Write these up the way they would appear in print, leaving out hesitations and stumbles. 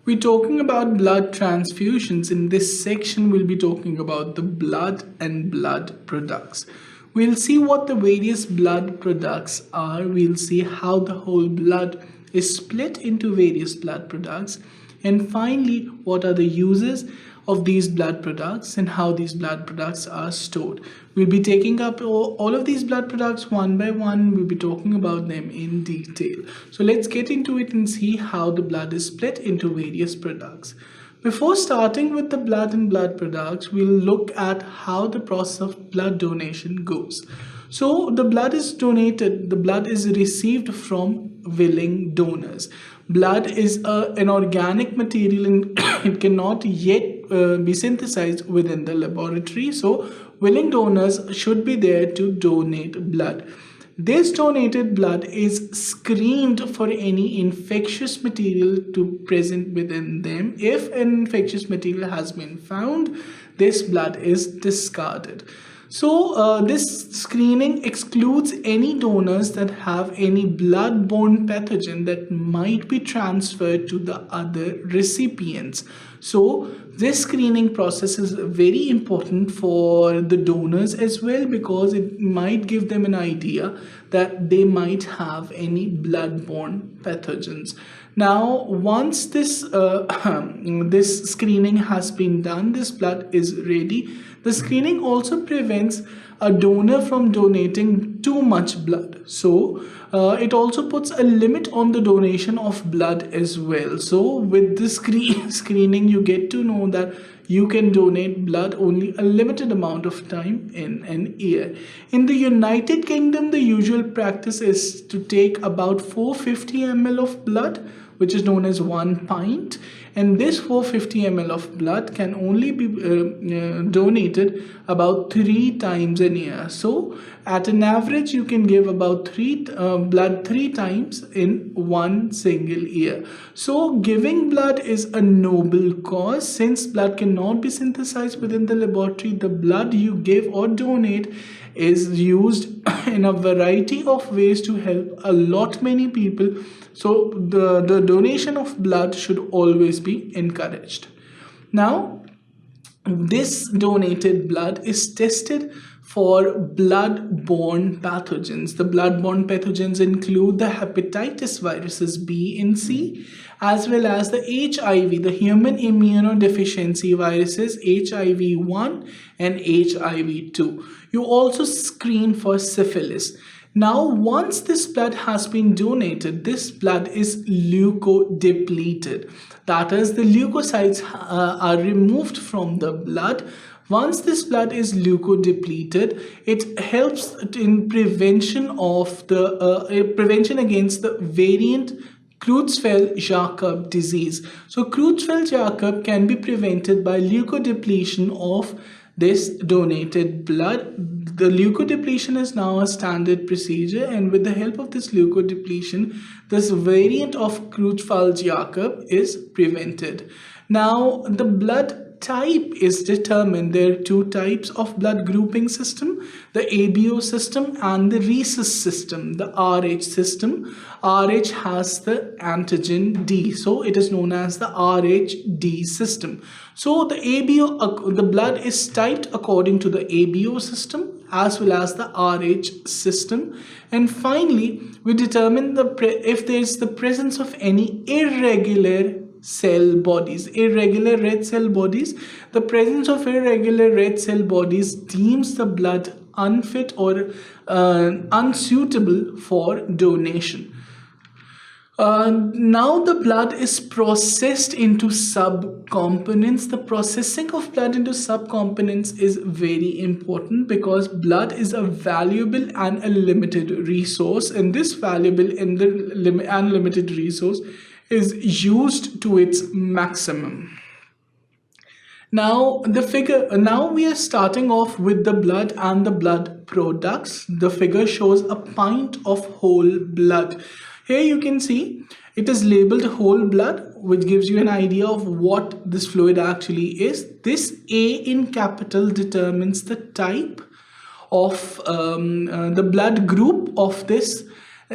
We're talking about blood transfusions. In this section, we'll be talking about the blood and blood products. We'll see what the various blood products are. We'll see how the whole blood is split into various blood products. And finally, what are the uses of these blood products and how these blood products are stored. We'll be taking up all of these blood products one by one. We'll be talking about them in detail. So let's get into it and see how the blood is split into various products. Before starting with the blood and blood products, we'll look at how the process of blood donation goes. So the blood is donated, the blood is received from willing donors. Blood is an organic material and it cannot yet be synthesized within the laboratory. So willing donors should be there to donate blood. This donated blood is screened for any infectious material to present within them. If an infectious material has been found, this blood is discarded. So this screening excludes any donors that have any blood-borne pathogen that might be transferred to the other recipients. So this screening process is very important for the donors as well, because it might give them an idea that they might have any blood-borne pathogens. Now, once this this screening has been done, this blood is ready. The screening also prevents a donor from donating too much blood. So it also puts a limit on the donation of blood as well. So with this screening, you get to know that you can donate blood only a limited amount of time in an year. In the United Kingdom, the usual practice is to take about 450 ml of blood, which is known as 1 pint, and this 450 ml of blood can only be donated about 3 times a year. So at an average, you can give about blood 3 times in one single year. So giving blood is a noble cause. Since blood cannot be synthesized within the laboratory, the blood you give or donate is used in a variety of ways to help a lot many people. So the donation of blood should always be encouraged. Now, this donated blood is tested for blood-borne pathogens. The blood-borne pathogens include the hepatitis viruses B and C, as well as the HIV, the human immunodeficiency viruses HIV-1 and HIV-2. You also screen for syphilis. Now, once this blood has been donated, this blood is leukodepleted. That is, the leukocytes are removed from the blood. Once this blood is leukodepleted, it helps in prevention of the prevention against the variant Creutzfeldt-Jakob disease. So Creutzfeldt-Jakob can be prevented by leukodepletion of this donated blood. The leukodepletion is now a standard procedure, and with the help of this leukodepletion, this variant of Creutzfeldt-Jakob is prevented. Now, the blood type is determined. There are 2 types of blood grouping system, the ABO system and the rhesus system, the RH system. RH has the antigen D, so it is known as the RHD system. So the ABO, the blood is typed according to the ABO system as well as the RH system. And finally, we determine if there is the presence of any irregular cell bodies, irregular red cell bodies. The presence of irregular red cell bodies deems the blood unfit or unsuitable for donation. Now the blood is processed into subcomponents. The processing of blood into subcomponents is very important because blood is a valuable and a limited resource, and this valuable and limited resource is used to its maximum. Now we are starting off with the blood and the blood products. The figure shows a pint of whole blood. Here you can see it is labeled whole blood, which gives you an idea of what this fluid actually is. This A in capital determines the type of the blood group of this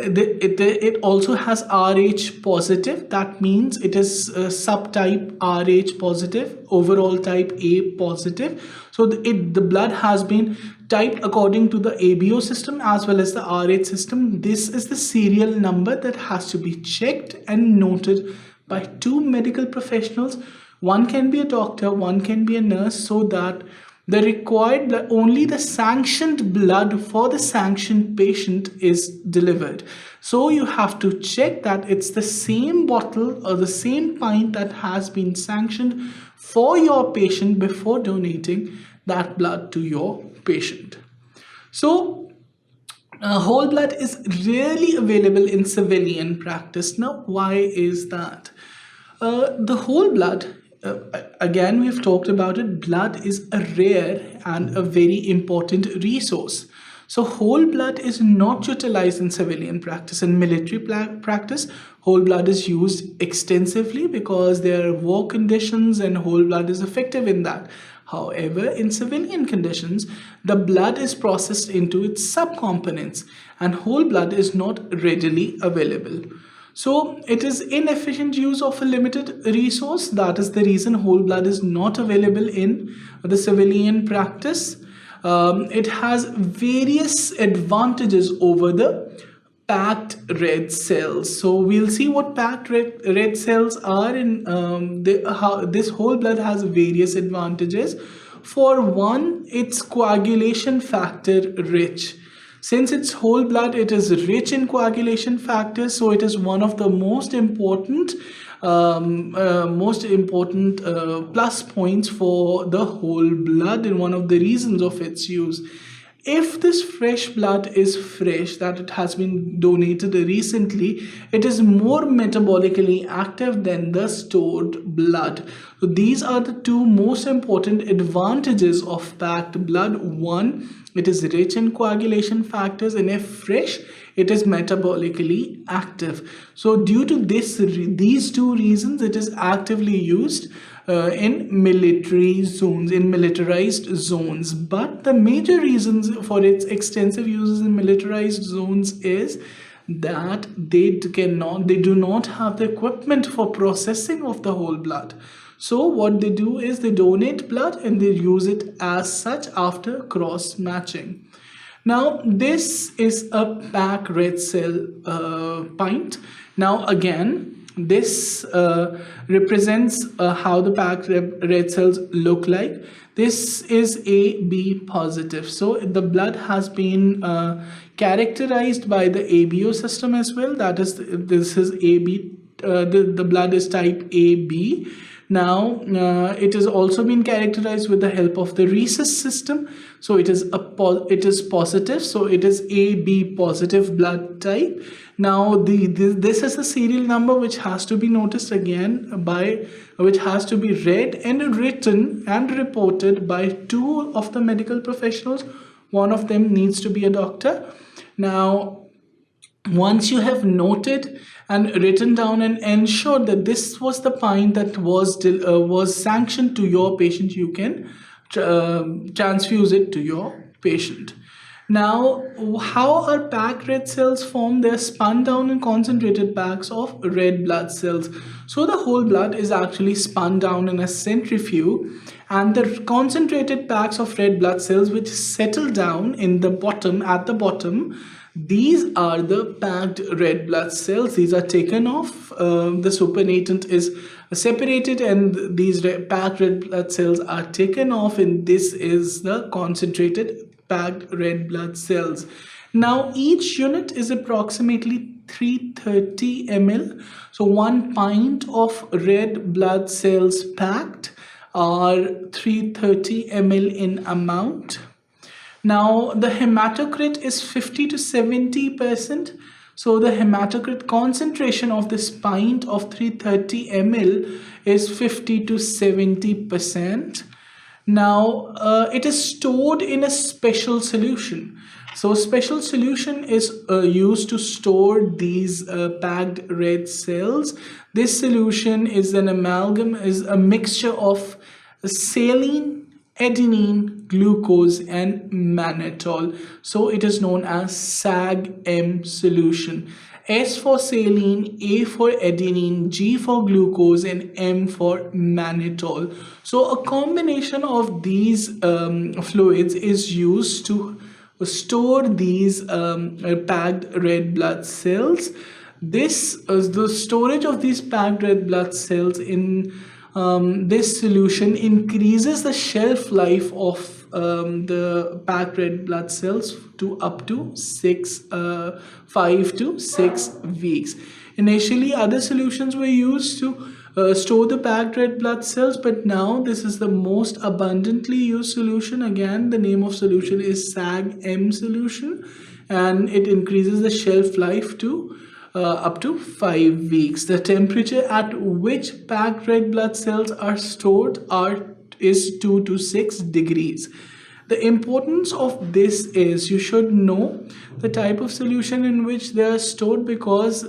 It also has Rh positive. That means it is subtype Rh positive, overall type A positive. So the blood has been typed according to the ABO system as well as the Rh system. This is the serial number that has to be checked and noted by two medical professionals. One can be a doctor, one can be a nurse, so that the required blood, only the sanctioned blood for the sanctioned patient is delivered. So you have to check that it's the same bottle or the same pint that has been sanctioned for your patient before donating that blood to your patient. So whole blood is rarely available in civilian practice. Now, why is that? The whole blood, again, we've talked about it, blood is a rare and a very important resource. So whole blood is not utilized in civilian practice. In military practice, whole blood is used extensively because there are war conditions and whole blood is effective in that. However, in civilian conditions, the blood is processed into its subcomponents and whole blood is not readily available. So it is inefficient use of a limited resource. That is the reason whole blood is not available in the civilian practice. It has various advantages over the packed red cells. So we'll see what packed red cells are in how this whole blood has various advantages. For one, it's coagulation factor rich. Since it's whole blood, it is rich in coagulation factors, so it is one of the most important plus points for the whole blood and one of the reasons of its use. If this fresh blood is fresh, that it has been donated recently, it is more metabolically active than the stored blood. So these are the two most important advantages of packed blood. One, it is rich in coagulation factors, and if fresh, it is metabolically active. So due to these two reasons, it is actively used in military zones, in militarized zones. But the major reasons for its extensive uses in militarized zones is that they do not have the equipment for processing of the whole blood. So what they do is they donate blood and they use it as such after cross matching. Now this is a packed red cell pint. Now again, this represents how the packed red cells look like. This is AB positive. So the blood has been characterized by the ABO system as well. That is, this is AB. The blood is type AB. Now it has also been characterized with the help of the rhesus system. So it is positive. So it is AB positive blood type. Now this is a serial number which has to be noticed again which has to be read and written and reported by two of the medical professionals. One of them needs to be a doctor. Now once you have noted and written down and ensured that this was the pint that was sanctioned to your patient, you can transfuse it to your patient. Now, how are packed red cells formed? They're spun down in concentrated packs of red blood cells. So the whole blood is actually spun down in a centrifuge, and the concentrated packs of red blood cells which settle down in the bottom, at the bottom, these are the packed red blood cells. These are taken off. The supernatant is separated and these packed red blood cells are taken off, and this is the concentrated packed red blood cells. Now each unit is approximately 330 ml. So 1 pint of red blood cells packed are 330 ml in amount. Now the hematocrit is 50 to 70%. So the hematocrit concentration of this pint of 330 ml is 50 to 70%. Now it is stored in a special solution. So special solution is used to store these packed red cells. This solution is an amalgam, is a mixture of saline adenine, glucose, and mannitol. So it is known as SAG-M solution. S for saline, A for adenine, G for glucose, and M for mannitol. So a combination of these fluids is used to store these packed red blood cells. The storage of these packed red blood cells in this solution increases the shelf life of the packed red blood cells to up to 5 to 6 weeks. Initially, other solutions were used to store the packed red blood cells, but now this is the most abundantly used solution. Again, the name of solution is SAG-M solution, and it increases the shelf life to up to 5 weeks. The temperature at which packed red blood cells are stored is 2 to 6 degrees. The importance of this is you should know the type of solution in which they are stored, because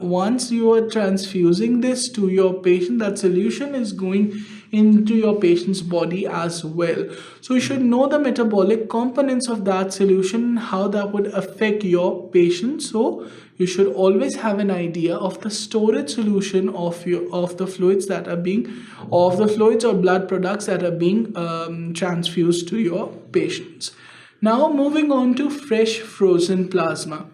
once you are transfusing this to your patient, that solution is going into your patient's body as well. So you should know the metabolic components of that solution, how that would affect your patient. So you should always have an idea of the storage solution of the fluids or blood products that are being transfused to your patients. Now moving on to fresh frozen plasma.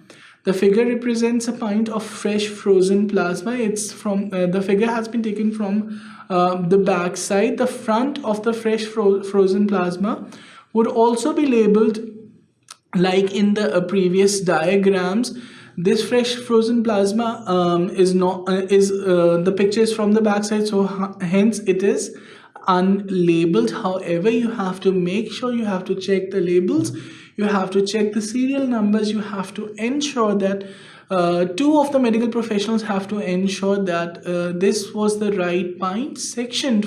The figure represents a pint of fresh frozen plasma. It's from the figure has been taken from the back side. The front of the fresh frozen plasma would also be labeled like in the previous diagrams. This fresh frozen plasma the picture is from the back side, so hence it is unlabeled. However, you have to make sure you have to check the labels, you have to check the serial numbers, you have to ensure that two of the medical professionals have to ensure that this was the right pint sanctioned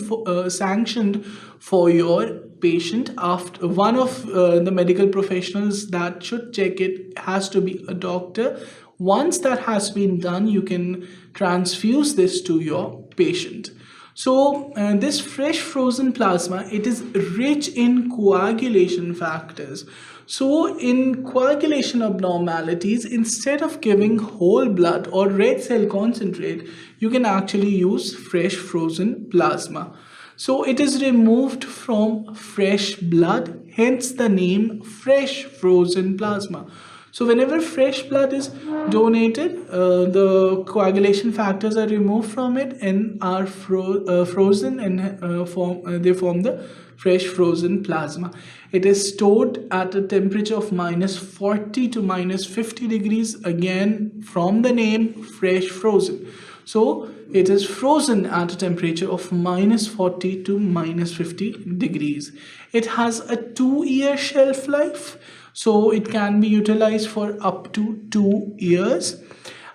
for your patient. After one of the medical professionals that should check it has to be a doctor. Once that has been done, you can transfuse this to your patient. So this fresh frozen plasma, it is rich in coagulation factors. So in coagulation abnormalities, instead of giving whole blood or red cell concentrate, you can actually use fresh frozen plasma. So it is removed from fresh blood, hence the name fresh frozen plasma. So whenever fresh blood is donated, the coagulation factors are removed from it and are frozen, and they form the fresh frozen plasma. It is stored at a temperature of -40 to -50 degrees, again from the name fresh frozen. So it is frozen at a temperature of -40 to -50 degrees. It has a 2-year shelf life, so it can be utilized for up to 2 years.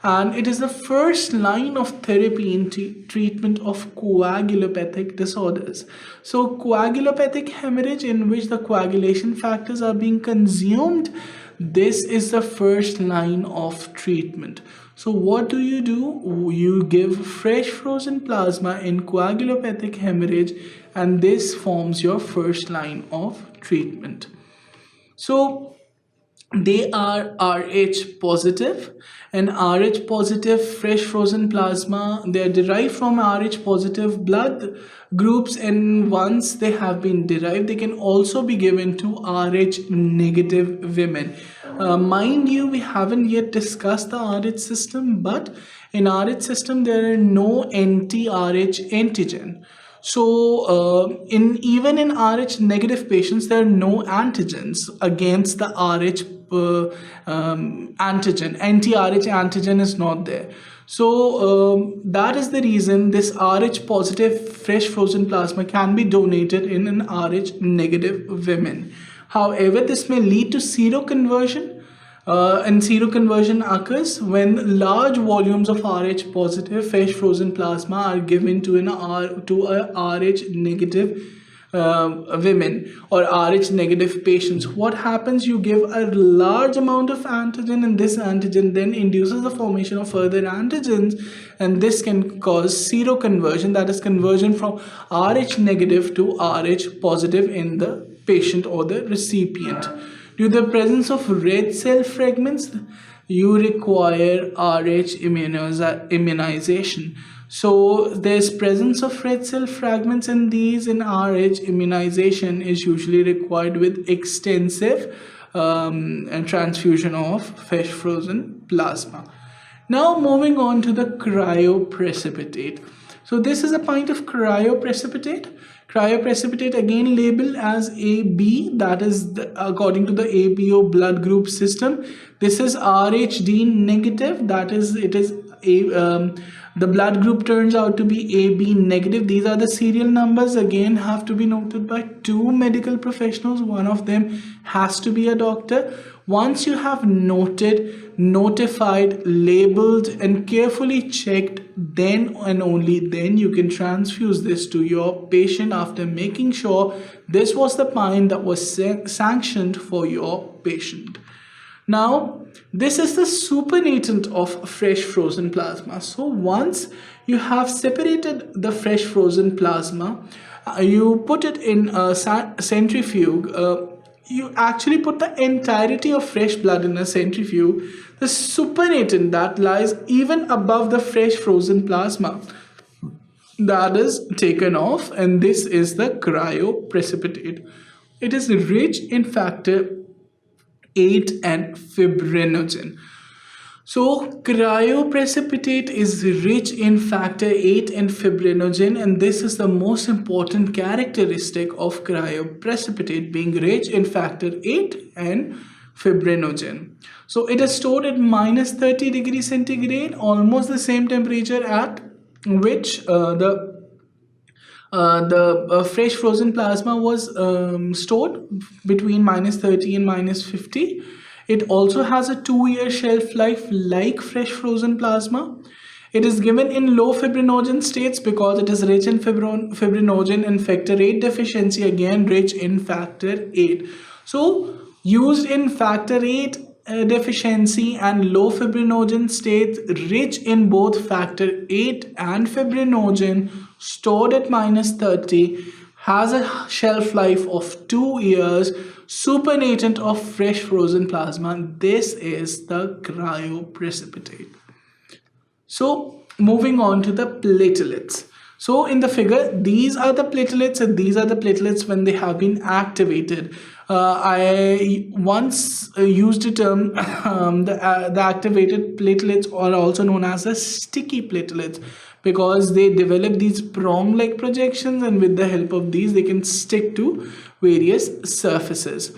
And it is the first line of therapy in treatment of coagulopathic disorders. So coagulopathic hemorrhage, in which the coagulation factors are being consumed, this is the first line of treatment. So what do? You give fresh frozen plasma in coagulopathic hemorrhage, and this forms your first line of treatment. So they are Rh positive, and Rh positive fresh frozen plasma, they are derived from Rh positive blood groups, and once they have been derived, they can also be given to Rh negative women. Mind you, we haven't yet discussed the Rh system, but in Rh system there are no anti-Rh antigen. So even in Rh negative patients, there are no antigens against the Rh antigen. Anti-Rh antigen is not there. So that is the reason this Rh positive fresh frozen plasma can be donated in an Rh negative women. However, this may lead to seroconversion. And seroconversion occurs when large volumes of Rh positive fresh frozen plasma are given to a Rh negative women or Rh negative patients, what happens? You give a large amount of antigen, and this antigen then induces the formation of further antigens, and this can cause seroconversion, that is conversion from Rh negative to Rh positive in the patient or the recipient. Due to the presence of red cell fragments, you require Rh immunization. So there's presence of red cell fragments in these, in Rh immunization is usually required with extensive and transfusion of fresh frozen plasma. Now moving on to the cryoprecipitate. So this is a pint of cryoprecipitate. Cryoprecipitate again labeled as AB, that is according to the ABO blood group system. This is Rhd negative, that is the blood group turns out to be AB negative. These are the serial numbers, again have to be noted by 2 medical professionals. One of them has to be a doctor. Once you have noted, notified, labeled and carefully checked, then and only then you can transfuse this to your patient after making sure this was the pint that was sanctioned for your patient. Now, this is the supernatant of fresh frozen plasma. So once you have separated the fresh frozen plasma, you put it in a centrifuge. You actually put the entirety of fresh blood in a centrifuge. The supernatant that lies even above the fresh frozen plasma, that is taken off, and this is the cryoprecipitate. It is rich in factor 8 and fibrinogen. So cryoprecipitate is rich in factor 8 and fibrinogen, and this is the most important characteristic of cryoprecipitate, being rich in factor 8 and fibrinogen. So it is stored at minus 30 degrees centigrade, almost the same temperature at which the fresh frozen plasma was stored, between minus 30 and minus 50. It also has a 2-year shelf life like fresh frozen plasma. It is given in low fibrinogen states because it is rich in fibrinogen, and factor 8 deficiency again rich in factor 8. So used in factor 8 deficiency and low fibrinogen states, rich in both factor 8 and fibrinogen, stored at minus 30, has a shelf life of 2 years, supernatant of fresh frozen plasma. This is the cryoprecipitate. So moving on to the platelets. So in the figure, these are the platelets, and these are the platelets when they have been activated. I once used the term the activated platelets are also known as the sticky platelets, because they develop these prong-like projections, and with the help of these they can stick to various surfaces.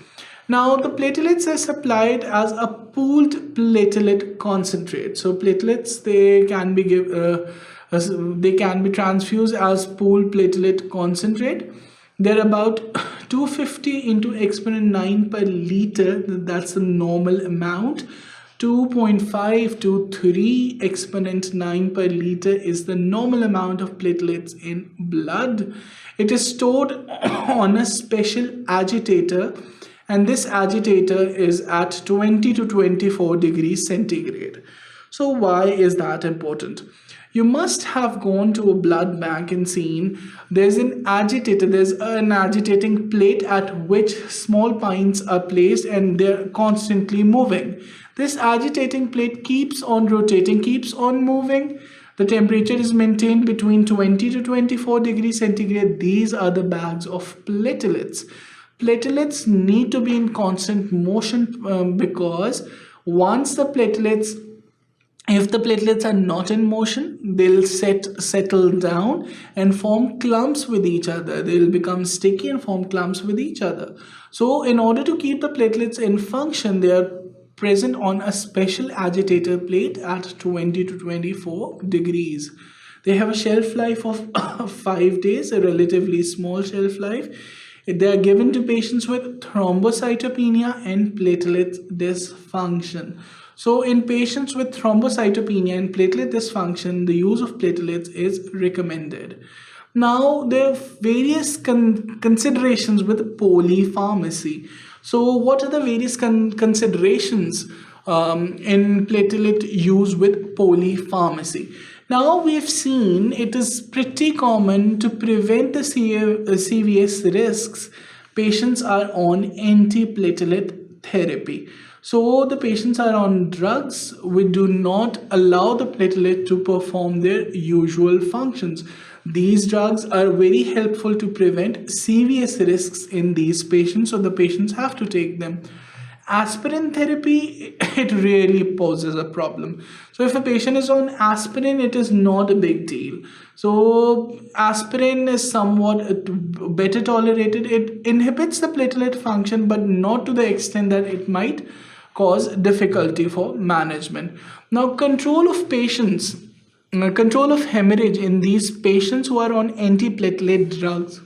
Now the platelets are supplied as a pooled platelet concentrate. So platelets, they can be transfused as pooled platelet concentrate. They're about 250 into exponent 9 per liter, that's the normal amount. 2.5 to 3 exponent 9 per liter is the normal amount of platelets in blood. It is stored on a special agitator, and this agitator is at 20 to 24 degrees centigrade. So why is that important? You must have gone to a blood bank and seen there's an agitator, there's an agitating plate at which small pints are placed and they're constantly moving. This agitating plate keeps on rotating, keeps on moving. The temperature is maintained between 20 to 24 degrees centigrade. These are the bags of platelets. Platelets need to be in constant motion because once the platelets, if the platelets are not in motion, they'll settle down and form clumps with each other. They'll become sticky and form clumps with each other. So in order to keep the platelets in function, they are present on a special agitator plate at 20 to 24 degrees. They have a shelf life of 5 days, a relatively small shelf life. They are given to patients with thrombocytopenia and platelet dysfunction. So in patients with thrombocytopenia and platelet dysfunction, the use of platelets is recommended. Now, there are various considerations with polypharmacy. So, what are the various considerations in platelet use with polypharmacy? Now, we've seen it is pretty common to prevent the CVS risks. Patients are on antiplatelet therapy. So the patients are on drugs which do not allow the platelet to perform their usual functions. These drugs are very helpful to prevent serious risks in these patients, so the patients have to take them. Aspirin therapy, it really poses a problem. So if a patient is on aspirin, it is not a big deal. So aspirin is somewhat better tolerated. It inhibits the platelet function, but not to the extent that it might cause difficulty for management. Now, control of hemorrhage in these patients who are on antiplatelet drugs,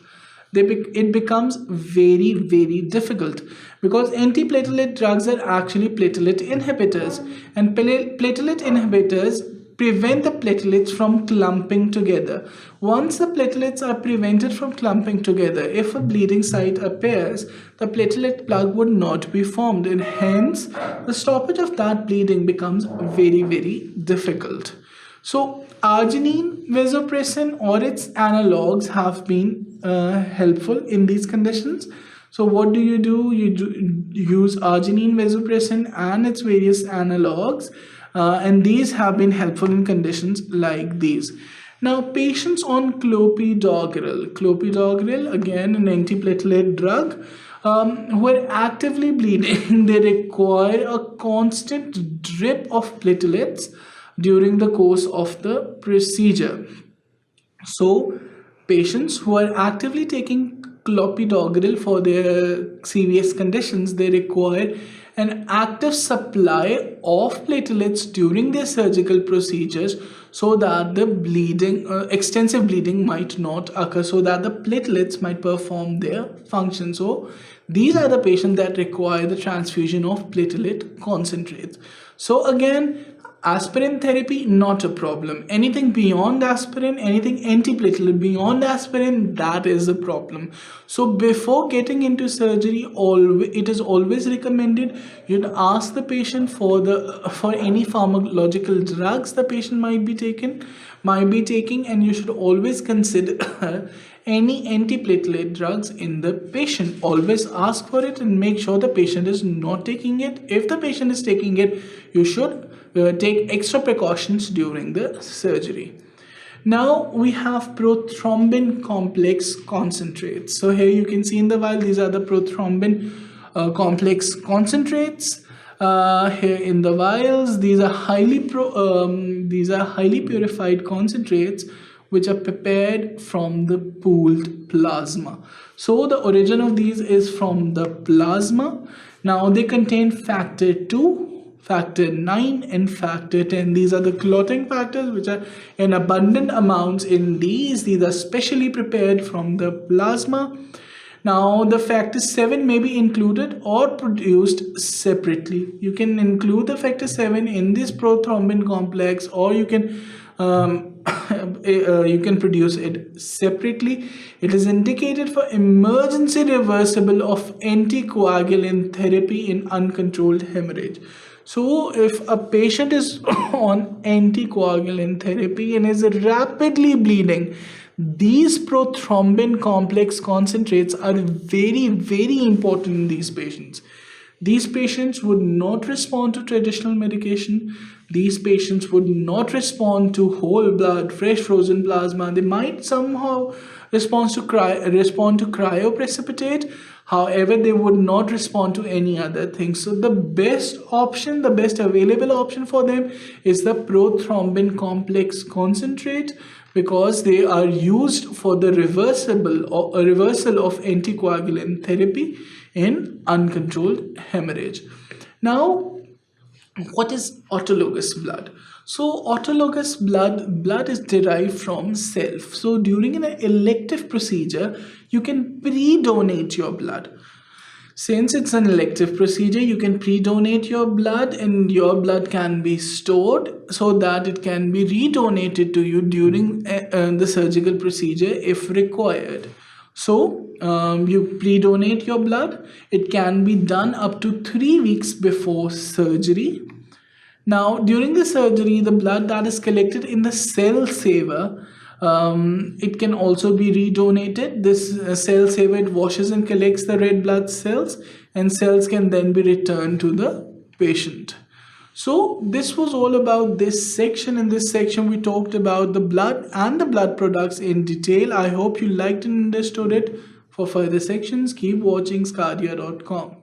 it becomes very, very difficult, because antiplatelet drugs are actually platelet inhibitors, and platelet inhibitors prevent the platelets from clumping together. Once the platelets are prevented from clumping together, if a bleeding site appears, the platelet plug would not be formed, and hence the stoppage of that bleeding becomes very, very difficult. So arginine, vasopressin, or its analogs have been helpful in these conditions. So what do? You use arginine, vasopressin, and its various analogs, and these have been helpful in conditions like these. Now, patients on clopidogrel, again an antiplatelet drug, who are actively bleeding, they require a constant drip of platelets during the course of the procedure. So patients who are actively taking clopidogrel for their serious conditions, they require an active supply of platelets during their surgical procedures, so that the extensive bleeding might not occur, so that the platelets might perform their function. So these are the patients that require the transfusion of platelet concentrates. So again, aspirin therapy, not a problem. Anything beyond aspirin, anything antiplatelet beyond aspirin, that is a problem. So before getting into surgery, it is always recommended you'd ask the patient for any pharmacological drugs the patient might be taking, and you should always consider any antiplatelet drugs in the patient. Always ask for it and make sure the patient is not taking it. If the patient is taking it, you should take extra precautions during the surgery. Now we have prothrombin complex concentrates. So here you can see in the vial, these are the prothrombin complex concentrates. Here in the vials, these are highly purified concentrates which are prepared from the pooled plasma. So the origin of these is from the plasma. Now they contain factor 2, factor 9, and factor 10. These are the clotting factors which are in abundant amounts in these. These are specially prepared from the plasma. Now the factor 7 may be included or produced separately. You can include the factor 7 in this prothrombin complex, or you can produce it separately. It is indicated for emergency reversible of anticoagulant therapy in uncontrolled hemorrhage. So if a patient is on anticoagulant therapy and is rapidly bleeding, these prothrombin complex concentrates are very, very important in these patients. These patients would not respond to traditional medication. These patients would not respond to whole blood, fresh frozen plasma. They might somehow respond to cryoprecipitate. However, they would not respond to any other thing. So the best available option for them is the prothrombin complex concentrate, because they are used for the reversal of anticoagulant therapy in uncontrolled hemorrhage. Now, what is autologous blood? So autologous blood is derived from self. So during an elective procedure, you can pre-donate your blood. Since it's an elective procedure, you can pre-donate your blood, and your blood can be stored so that it can be redonated to you during the surgical procedure if required. So you pre-donate your blood. It can be done up to 3 weeks before surgery. Now, during the surgery, the blood that is collected in the cell saver, it can also be redonated. This cell saver, it washes and collects the red blood cells, and cells can then be returned to the patient. So this was all about this section. In this section, we talked about the blood and the blood products in detail. I hope you liked and understood it. For further sections, keep watching sqadia.com.